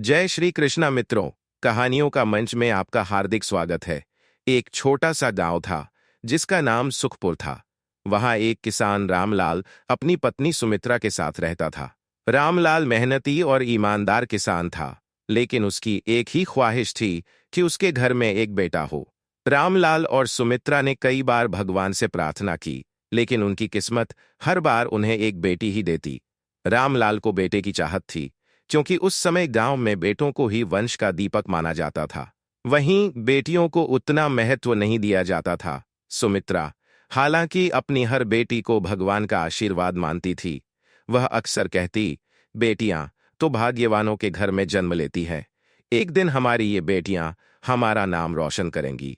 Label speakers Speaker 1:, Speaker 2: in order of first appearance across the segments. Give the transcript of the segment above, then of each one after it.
Speaker 1: जय श्री कृष्णा मित्रों। कहानियों का मंच में आपका हार्दिक स्वागत है। एक छोटा सा गांव था जिसका नाम सुखपुर था। वहां एक किसान रामलाल अपनी पत्नी सुमित्रा के साथ रहता था। रामलाल मेहनती और ईमानदार किसान था, लेकिन उसकी एक ही ख्वाहिश थी कि उसके घर में एक बेटा हो। रामलाल और सुमित्रा ने कई बार भगवान से प्रार्थना की, लेकिन उनकी किस्मत हर बार उन्हें एक बेटी ही देती। रामलाल को बेटे की चाहत थी, क्योंकि उस समय गांव में बेटों को ही वंश का दीपक माना जाता था। वहीं बेटियों को उतना महत्व नहीं दिया जाता था। सुमित्रा, हालांकि अपनी हर बेटी को भगवान का आशीर्वाद मानती थी, वह अक्सर कहती, बेटियां तो भाग्यवानों के घर में जन्म लेती हैं। एक दिन हमारी ये बेटियां हमारा नाम रोशन करेंगी।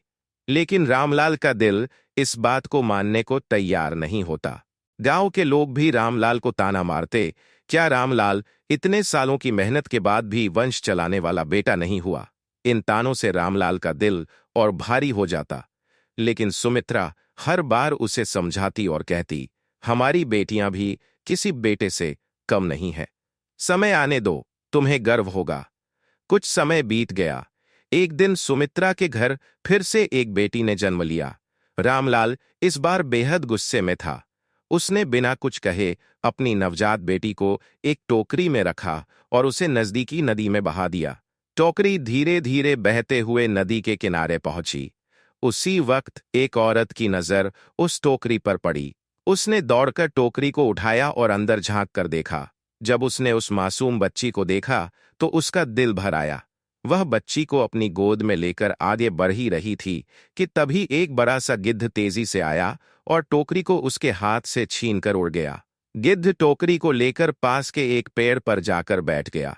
Speaker 1: लेकिन रामलाल का दिल इस बात को मानने को तैयार नहीं होता। गांव के लोग भी रामलाल को ताना मारते, क्या रामलाल इतने सालों की मेहनत के बाद भी वंश चलाने वाला बेटा नहीं हुआ। इन तानों से रामलाल का दिल और भारी हो जाता। लेकिन सुमित्रा हर बार उसे समझाती और कहती, हमारी बेटियां भी किसी बेटे से कम नहीं है। समय आने दो, तुम्हें गर्व होगा। कुछ समय बीत गया। एक दिन सुमित्रा के घर फिर से एक बेटी ने जन्म लिया। रामलाल इस बार बेहद गुस्से में था। उसने बिना कुछ कहे अपनी नवजात बेटी को एक टोकरी में रखा और उसे नजदीकी नदी में बहा दिया। टोकरी धीरे धीरे बहते हुए नदी के किनारे पहुंची। उसी वक्त एक औरत की नजर उस टोकरी पर पड़ी। उसने दौड़कर टोकरी को उठाया और अंदर झांक कर देखा। जब उसने उस मासूम बच्ची को देखा तो उसका दिल भर आया। वह बच्ची को अपनी गोद में लेकर आगे बढ़ ही रही थी कि तभी एक बड़ा सा गिद्ध तेजी से आया और टोकरी को उसके हाथ से छीनकर उड़ गया। गिद्ध टोकरी को लेकर पास के एक पेड़ पर जाकर बैठ गया।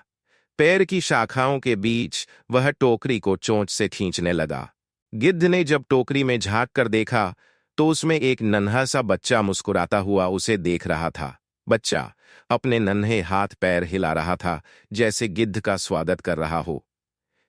Speaker 1: पेड़ की शाखाओं के बीच वह टोकरी को चोंच से खींचने लगा। गिद्ध ने जब टोकरी में झांक कर देखा तो उसमें एक नन्हा सा बच्चा मुस्कुराता हुआ उसे देख रहा था। बच्चा अपने नन्हे हाथ पैर हिला रहा था, जैसे गिद्ध का स्वागत कर रहा हो।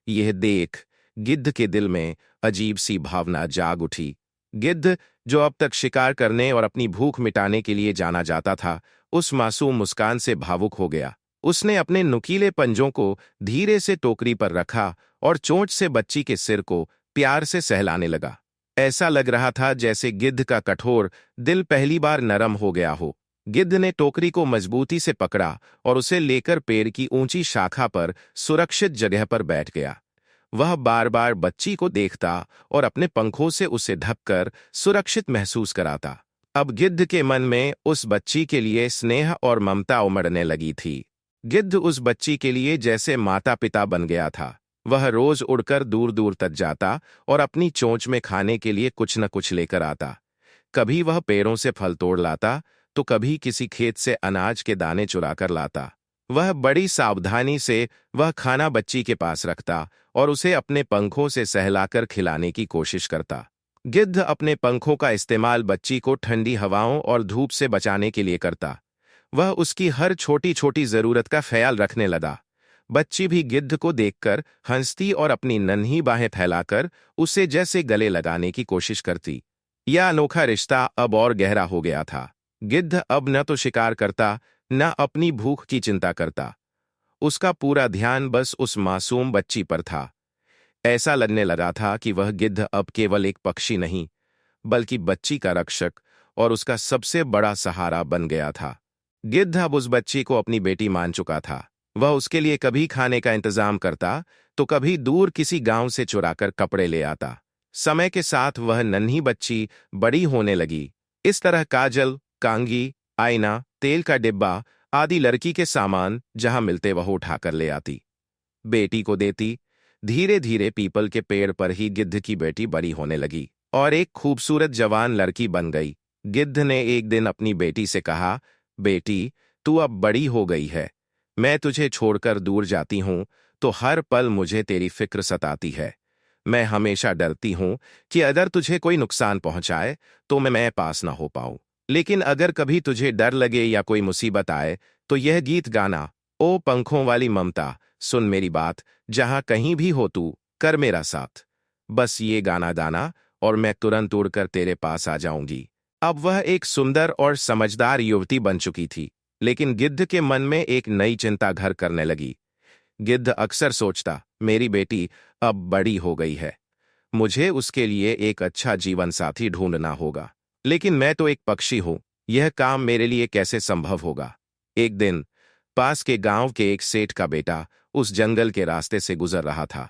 Speaker 1: यह देख गिद्ध के दिल में अजीब सी भावना जाग उठी। गिद्ध, जो अब तक शिकार करने और अपनी भूख मिटाने के लिए जाना जाता था, उस मासूम मुस्कान से भावुक हो गया। उसने अपने नुकीले पंजों को धीरे से टोकरी पर रखा और चोंच से बच्ची के सिर को प्यार से सहलाने लगा। ऐसा लग रहा था जैसे गिद्ध का कठोर दिल पहली बार नरम हो गया हो। गिद्ध ने टोकरी को मजबूती से पकड़ा और उसे लेकर पेड़ की ऊंची शाखा पर सुरक्षित जगह पर बैठ गया। वह बार बार बच्ची को देखता और अपने पंखों से उसे ढककर सुरक्षित महसूस कराता। अब गिद्ध के मन में उस बच्ची के लिए स्नेह और ममता उमड़ने लगी थी। गिद्ध उस बच्ची के लिए जैसे माता पिता बन गया था। वह रोज उड़कर दूर दूर तक जाता और अपनी चोंच में खाने के लिए कुछ न कुछ लेकर आता। कभी वह पेड़ों से फल तोड़ लाता तो कभी किसी खेत से अनाज के दाने चुराकर लाता। वह बड़ी सावधानी से वह खाना बच्ची के पास रखता और उसे अपने पंखों से सहलाकर खिलाने की कोशिश करता। गिद्ध अपने पंखों का इस्तेमाल बच्ची को ठंडी हवाओं और धूप से बचाने के लिए करता। वह उसकी हर छोटी छोटी जरूरत का ख्याल रखने लगा। बच्ची भी गिद्ध को देखकर हंसती और अपनी नन्ही बाहें फैलाकर उसे जैसे गले लगाने की कोशिश करती। यह अनोखा रिश्ता अब और गहरा हो गया था। गिद्ध अब न तो शिकार करता, न अपनी भूख की चिंता करता। उसका पूरा ध्यान बस उस मासूम बच्ची पर था। ऐसा लगने लगा था कि वह गिद्ध अब केवल एक पक्षी नहीं, बल्कि बच्ची का रक्षक और उसका सबसे बड़ा सहारा बन गया था। गिद्ध अब उस बच्ची को अपनी बेटी मान चुका था। वह उसके लिए कभी खाने का इंतजाम करता तो कभी दूर किसी गांव से चुराकर कपड़े ले आता। समय के साथ वह नन्ही बच्ची बड़ी होने लगी। इस तरह काजल, कांगी, आईना, तेल का डिब्बा आदि लड़की के सामान जहां मिलते वह उठाकर ले आती, बेटी को देती। धीरे धीरे पीपल के पेड़ पर ही गिद्ध की बेटी बड़ी होने लगी और एक खूबसूरत जवान लड़की बन गई। गिद्ध ने एक दिन अपनी बेटी से कहा, बेटी, तू अब बड़ी हो गई है। मैं तुझे छोड़कर दूर जाती हूं तो हर पल मुझे तेरी फिक्र सताती है। मैं हमेशा डरती हूं कि अगर तुझे कोई नुकसान पहुंचाए तो मैं पास ना हो पाऊं। लेकिन अगर कभी तुझे डर लगे या कोई मुसीबत आए तो यह गीत गाना, ओ पंखों वाली ममता, सुन मेरी बात, जहां कहीं भी हो तू, कर मेरा साथ। बस ये गाना गाना और मैं तुरंत उड़कर तेरे पास आ जाऊंगी। अब वह एक सुंदर और समझदार युवती बन चुकी थी, लेकिन गिद्ध के मन में एक नई चिंता घर करने लगी। गिद्ध अक्सर सोचता, मेरी बेटी अब बड़ी हो गई है, मुझे उसके लिए एक अच्छा जीवन साथी ढूंढना होगा। लेकिन मैं तो एक पक्षी हूं, यह काम मेरे लिए कैसे संभव होगा। एक दिन पास के गांव के एक सेठ का बेटा उस जंगल के रास्ते से गुजर रहा था।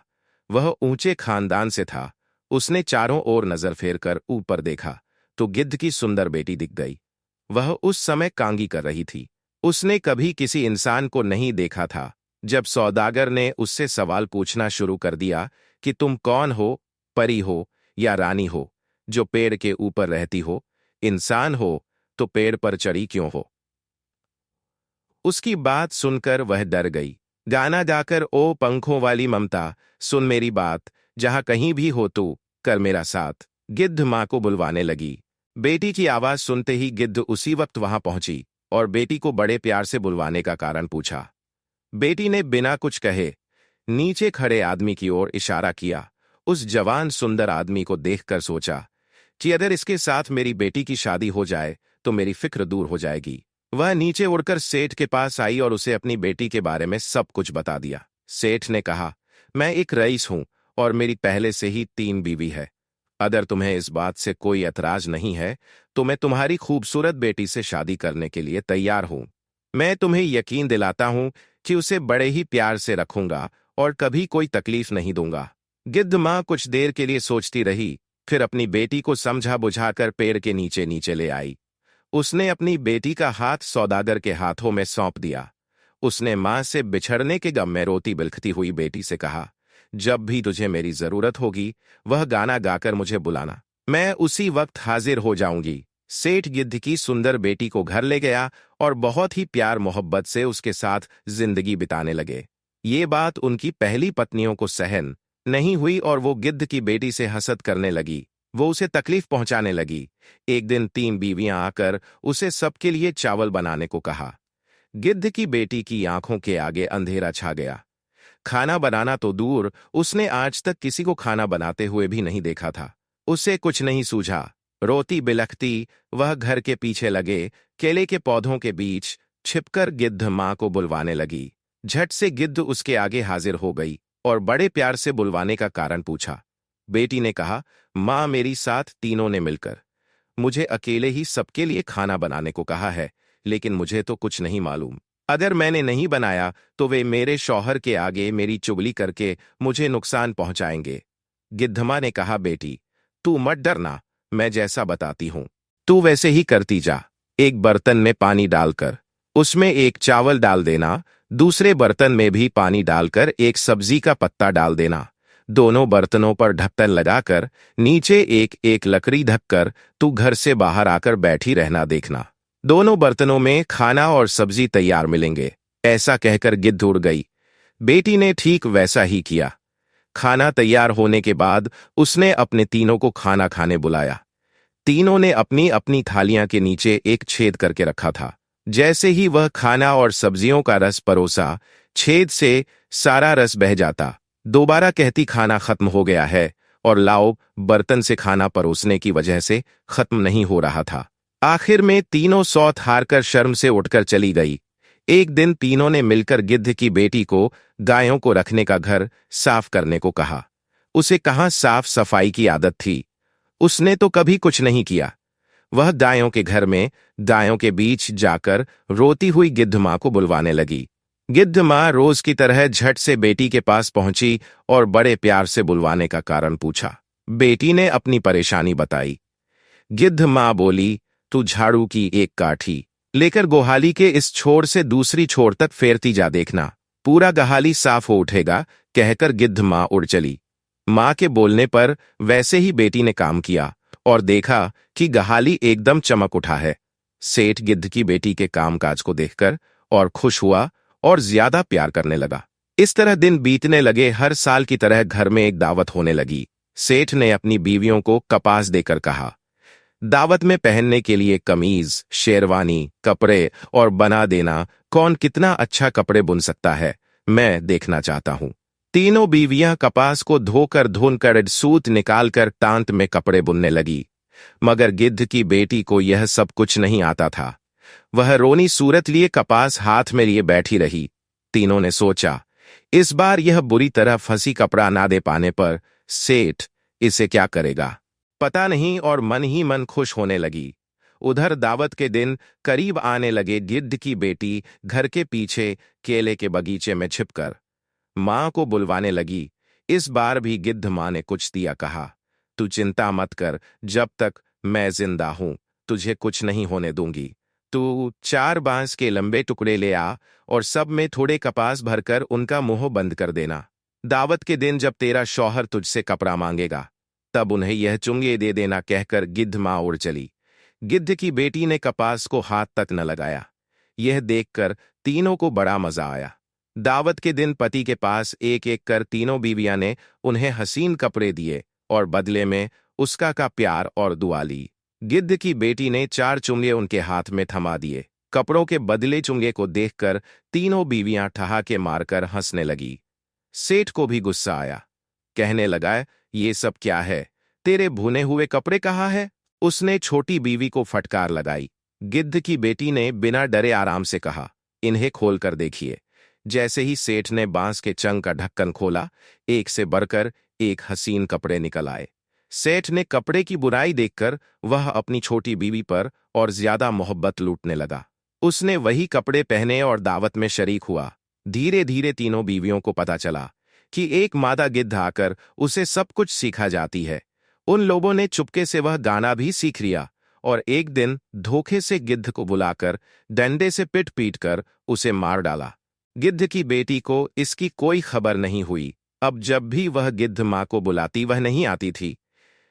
Speaker 1: वह ऊंचे खानदान से था। उसने चारों ओर नजर फेरकर ऊपर देखा तो गिद्ध की सुंदर बेटी दिख गई। वह उस समय कांगी कर रही थी। उसने कभी किसी इंसान को नहीं देखा था। जब सौदागर ने उससे सवाल पूछना शुरू कर दिया कि तुम कौन हो, परी हो या रानी हो, जो पेड़ के ऊपर रहती हो, इंसान हो तो पेड़ पर चढ़ी क्यों हो। उसकी बात सुनकर वह डर गई। गाना गाकर, ओ पंखों वाली ममता, सुन मेरी बात, जहां कहीं भी हो तू, कर मेरा साथ, गिद्ध मां को बुलवाने लगी। बेटी की आवाज सुनते ही गिद्ध उसी वक्त वहां पहुंची और बेटी को बड़े प्यार से बुलवाने का कारण पूछा। बेटी ने बिना कुछ कहे नीचे खड़े आदमी की ओर इशारा किया। उस जवान सुंदर आदमी को देखकर सोचा कि अगर इसके साथ मेरी बेटी की शादी हो जाए तो मेरी फिक्र दूर हो जाएगी। वह नीचे उड़कर सेठ के पास आई और उसे अपनी बेटी के बारे में सब कुछ बता दिया। सेठ ने कहा, मैं एक रईस हूं और मेरी पहले से ही 3 बीवी है। अगर तुम्हें इस बात से कोई ऐतराज नहीं है तो मैं तुम्हारी खूबसूरत बेटी से शादी करने के लिए तैयार हूं। मैं तुम्हें यकीन दिलाता हूं कि उसे बड़े ही प्यार से रखूंगा और कभी कोई तकलीफ नहीं दूंगा। गिद्ध मां कुछ देर के लिए सोचती रही, फिर अपनी बेटी को समझा बुझाकर पेड़ के नीचे नीचे ले आई। उसने अपनी बेटी का हाथ सौदागर के हाथों में सौंप दिया। उसने मां से बिछड़ने के गम में रोती बिलखती हुई बेटी से कहा, जब भी तुझे मेरी जरूरत होगी वह गाना गाकर मुझे बुलाना, मैं उसी वक्त हाजिर हो जाऊंगी। सेठ गिद्ध की सुंदर बेटी को घर ले गया और बहुत ही प्यार मोहब्बत से उसके साथ जिंदगी बिताने लगे। ये बात उनकी पहली पत्नियों को सहन नहीं हुई और वो गिद्ध की बेटी से हसद करने लगी। वो उसे तकलीफ पहुंचाने लगी। एक दिन 3 बीवियां आकर उसे सबके लिए चावल बनाने को कहा। गिद्ध की बेटी की आंखों के आगे अंधेरा छा गया। खाना बनाना तो दूर, उसने आज तक किसी को खाना बनाते हुए भी नहीं देखा था। उसे कुछ नहीं सूझा। रोती बिलखती वह घर के पीछे लगे केले के पौधों के बीच छिपकर गिद्ध मां को बुलवाने लगी। झट से गिद्ध उसके आगे हाजिर हो गई और बड़े प्यार से बुलवाने का कारण पूछा। बेटी ने कहा, मां, मेरी साथ तीनों ने मिलकर मुझे अकेले ही सबके लिए खाना बनाने को कहा है, लेकिन मुझे तो कुछ नहीं मालूम। अगर मैंने नहीं बनाया तो वे मेरे शौहर के आगे मेरी चुगली करके मुझे नुकसान पहुंचाएंगे। गिद्धमा ने कहा, बेटी तू मत डरना, मैं जैसा बताती हूं तू वैसे ही करती जा। एक बर्तन में पानी डालकर उसमें एक चावल डाल देना, दूसरे बर्तन में भी पानी डालकर एक सब्जी का पत्ता डाल देना। दोनों बर्तनों पर ढक्कन लगाकर नीचे एक एक लकड़ी ढककर तू घर से बाहर आकर बैठी रहना देखना। दोनों बर्तनों में खाना और सब्जी तैयार मिलेंगे। ऐसा कहकर गिद्ध उड़ गई। बेटी ने ठीक वैसा ही किया। खाना तैयार होने के बाद उसने अपने तीनों को खाना खाने बुलाया। तीनों ने अपनी अपनी थालियां के नीचे एक छेद करके रखा था। जैसे ही वह खाना और सब्जियों का रस परोसा, छेद से सारा रस बह जाता। दोबारा कहती, खाना खत्म हो गया है, और लाओ, बर्तन से खाना परोसने की वजह से खत्म नहीं हो रहा था। आखिर में तीनों सौत हारकर शर्म से उठकर चली गई। एक दिन तीनों ने मिलकर गिद्ध की बेटी को गायों को रखने का घर साफ करने को कहा। उसे कहाँ साफ सफाई की आदत थी। उसने तो कभी कुछ नहीं किया। वह गायों के घर में गायों के बीच जाकर रोती हुई गिद्ध मां को बुलवाने लगी। गिद्ध मां रोज की तरह झट से बेटी के पास पहुंची और बड़े प्यार से बुलवाने का कारण पूछा। बेटी ने अपनी परेशानी बताई। गिद्ध मां बोली, तू झाड़ू की एक काठी लेकर गोहाली के इस छोर से दूसरी छोर तक फेरती जा देखना, पूरा गहाली साफ हो उठेगा, कहकर गिद्ध मां उड़ चली। मां के बोलने पर वैसे ही बेटी ने काम किया और देखा कि गहाली एकदम चमक उठा है। सेठ गिद्ध की बेटी के कामकाज को देखकर और खुश हुआ और ज्यादा प्यार करने लगा। इस तरह दिन बीतने लगे। हर साल की तरह घर में एक दावत होने लगी। सेठ ने अपनी बीवियों को कपास देकर कहा, दावत में पहनने के लिए कमीज, शेरवानी, कपड़े और बना देना। कौन कितना अच्छा कपड़े बुन सकता है, मैं देखना चाहता हूं। तीनों बीवियां कपास को धोकर धुनकर सूत निकालकर तांत में कपड़े बुनने लगी। मगर गिद्ध की बेटी को यह सब कुछ नहीं आता था। वह रोनी सूरत लिए कपास हाथ में लिए बैठी रही। तीनों ने सोचा, इस बार यह बुरी तरह फंसी कपड़ा ना दे पाने पर सेठ इसे क्या करेगा पता नहीं, और मन ही मन खुश होने लगी। उधर दावत के दिन करीब आने लगे। गिद्ध की बेटी घर के पीछे केले के बगीचे में छिपकर मां को बुलवाने लगी। इस बार भी गिद्ध मां ने कुछ दिया, कहा, तू चिंता मत कर, जब तक मैं जिंदा हूं तुझे कुछ नहीं होने दूंगी। तू 4 बांस के लंबे टुकड़े ले आ और सब में थोड़े कपास भरकर उनका मुंह बंद कर देना। दावत के दिन जब तेरा शौहर तुझसे कपड़ा मांगेगा तब उन्हें यह चुंगे दे देना, कहकर गिद्ध मां उड़ चली। गिद्ध की बेटी ने कपास को हाथ तक न लगाया। यह देखकर तीनों को बड़ा मजा आया। दावत के दिन पति के पास एक एक कर तीनों बीवियां ने उन्हें हसीन कपड़े दिए और बदले में उसका का प्यार और दुआ ली। गिद्ध की बेटी ने 4 चुंगे उनके हाथ में थमा दिए। कपड़ों के बदले चुंगे को देखकर तीनों बीवियां ठहाके मारकर हंसने लगी। सेठ को भी गुस्सा आया। कहने लगा, ये सब क्या है? तेरे भुने हुए कपड़े कहाँ है? उसने छोटी बीवी को फटकार लगाई। गिद्ध की बेटी ने बिना डरे आराम से कहा, इन्हें खोल कर देखिए। जैसे ही सेठ ने बांस के चंग का ढक्कन खोला, एक से बढ़कर एक हसीन कपड़े निकल आए। सेठ ने कपड़े की बुराई देखकर वह अपनी छोटी बीवी पर और ज्यादा मोहब्बत लूटने लगा। उसने वही कपड़े पहने और दावत में शरीक हुआ। धीरे धीरे तीनों बीवियों को पता चला कि एक मादा गिद्ध आकर उसे सब कुछ सिखा जाती है। उन लोगों ने चुपके से वह गाना भी सीख लिया और एक दिन धोखे से गिद्ध को बुलाकर डंडे से पिट पीट कर उसे मार डाला। गिद्ध की बेटी को इसकी कोई खबर नहीं हुई। अब जब भी वह गिद्ध मां को बुलाती वह नहीं आती थी।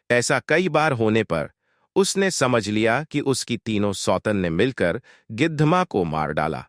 Speaker 1: ऐसा कई बार होने पर उसने समझ लिया कि उसकी तीनों सौतन ने मिलकर गिद्ध मां को मार डाला।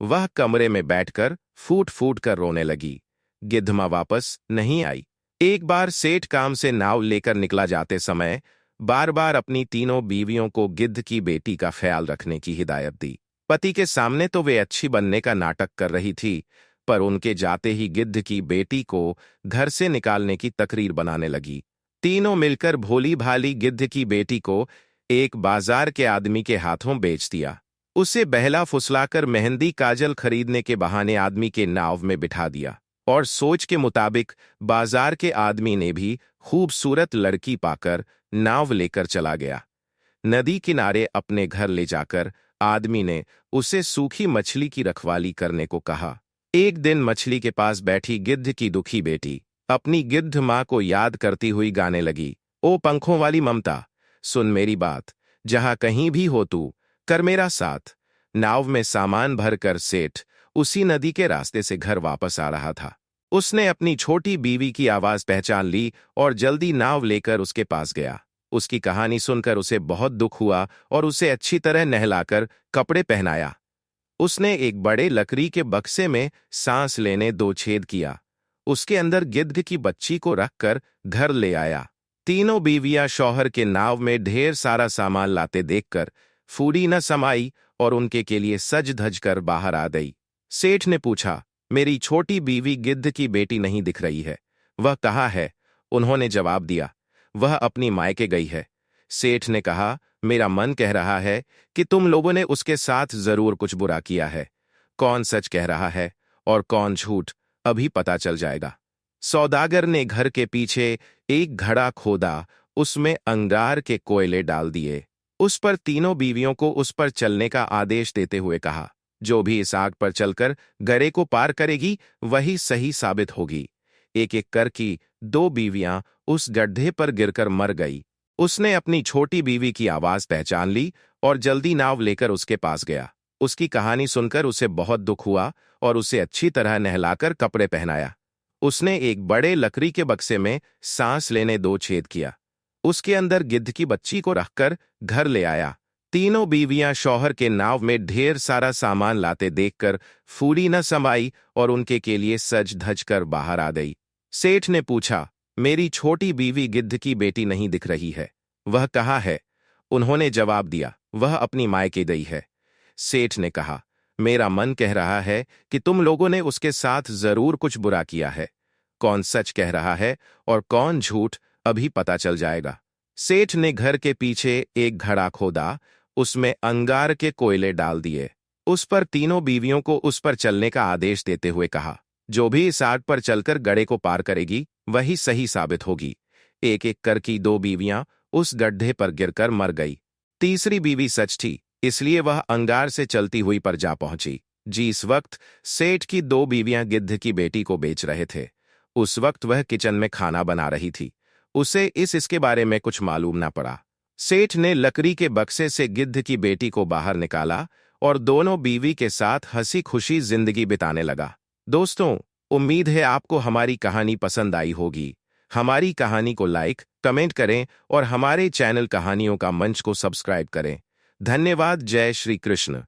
Speaker 1: वह कमरे में बैठकर फूट फूट कर रोने लगी। गिद्ध मां वापस नहीं आई। एक बार सेठ काम से नाव लेकर निकला जाते समय बार बार अपनी तीनों बीवियों को गिद्ध की बेटी का ख्याल रखने की हिदायत दी। पति के सामने तो वे अच्छी बनने का नाटक कर रही थी, पर उनके जाते ही गिद्ध की बेटी को घर से निकालने की तकरीर बनाने लगी। तीनों मिलकर भोली भाली गिद्ध की बेटी को एक बाजार के आदमी के हाथों बेच दिया। उसे बहला फुसलाकर मेहंदी काजल खरीदने के बहाने आदमी के नाव में बिठा दिया और सोच के मुताबिक बाजार के आदमी ने भी खूबसूरत लड़की पाकर नाव लेकर चला गया। नदी किनारे अपने घर ले जाकर आदमी ने उसे सूखी मछली की रखवाली करने को कहा। एक दिन मछली के पास बैठी गिद्ध की दुखी बेटी अपनी गिद्ध मां को याद करती हुई गाने लगी, ओ पंखों वाली ममता, सुन मेरी बात, जहां कहीं भी हो तू कर मेरा साथ। नाव में सामान भरकर सेठ उसी नदी के रास्ते से घर वापस आ रहा था। उसने अपनी छोटी बीवी की आवाज पहचान ली और जल्दी नाव लेकर उसके पास गया। उसकी कहानी सुनकर उसे बहुत दुख हुआ और उसे अच्छी तरह नहलाकर कपड़े पहनाया। उसने एक बड़े लकड़ी के बक्से में सांस लेने 2 छेद किया। उसके अंदर गिद्ध की बच्ची को रखकर घर ले आया। तीनों बीवियां शौहर के नाव में ढेर सारा सामान लाते देखकर फूडी न समाई और उनके के लिए सज धज कर बाहर आ गई। सेठ ने पूछा, मेरी छोटी बीवी गिद्ध की बेटी नहीं दिख रही है, वह कहाँ है? उन्होंने जवाब दिया, वह अपनी मायके गई है। सेठ ने कहा, मेरा मन कह रहा है कि तुम लोगों ने उसके साथ जरूर कुछ बुरा किया है। कौन सच कह रहा है और कौन झूठ, अभी पता चल जाएगा। सौदागर ने घर के पीछे एक घड़ा खोदा, उसमें अंगार के कोयले डाल दिए। उस पर तीनों बीवियों को उस पर चलने का आदेश देते हुए कहा, जो भी इस आग पर चलकर गरे को पार करेगी वही सही साबित होगी। एक एक कर की 2 बीवियां उस गड्ढे पर गिरकर मर गई। उसने अपनी छोटी बीवी की आवाज पहचान ली और जल्दी नाव लेकर उसके पास गया। उसकी कहानी सुनकर उसे बहुत दुख हुआ और उसे अच्छी तरह नहलाकर कपड़े पहनाया। उसने एक बड़े लकड़ी के बक्से में सांस लेने 2 छेद किया। उसके अंदर गिद्ध की बच्ची को रखकर घर ले आया। तीनों बीवियां शौहर के नाव में ढेर सारा सामान लाते देखकर फूली न समाई और उनके के लिए सज धज कर बाहर आ गई। सेठ ने पूछा, मेरी छोटी बीवी गिद्ध की बेटी नहीं दिख रही है, वह कहाँ है? उन्होंने जवाब दिया, वह अपनी मायके गई है। सेठ ने कहा, मेरा मन कह रहा है कि तुम लोगों ने उसके साथ जरूर कुछ बुरा किया है। कौन सच कह रहा है और कौन झूठ, अभी पता चल जाएगा। सेठ ने घर के पीछे एक घड़ा खोदा, उसमें अंगार के कोयले डाल दिए। उस पर तीनों बीवियों को उस पर चलने का आदेश देते हुए कहा, जो भी इस आग पर चलकर गड्ढे को पार करेगी वही सही साबित होगी। एक एक करके 2 बीवियां उस गड्ढे पर गिरकर मर गई। तीसरी बीवी सच थी, इसलिए वह अंगार से चलती हुई पर जा पहुंची। जी इस वक्त सेठ की 2 बीवियां गिद्ध की बेटी को बेच रहे थे। उस वक्त वह किचन में खाना बना रही थी। उसे इसके बारे में कुछ मालूम ना पड़ा। सेठ ने लकड़ी के बक्से से गिद्ध की बेटी को बाहर निकाला और दोनों बीवी के साथ हंसी खुशी जिंदगी बिताने लगा। दोस्तों, उम्मीद है आपको हमारी कहानी पसंद आई होगी। हमारी कहानी को लाइक, कमेंट करें और हमारे चैनल कहानियों का मंच को सब्सक्राइब करें। धन्यवाद। जय श्री कृष्ण।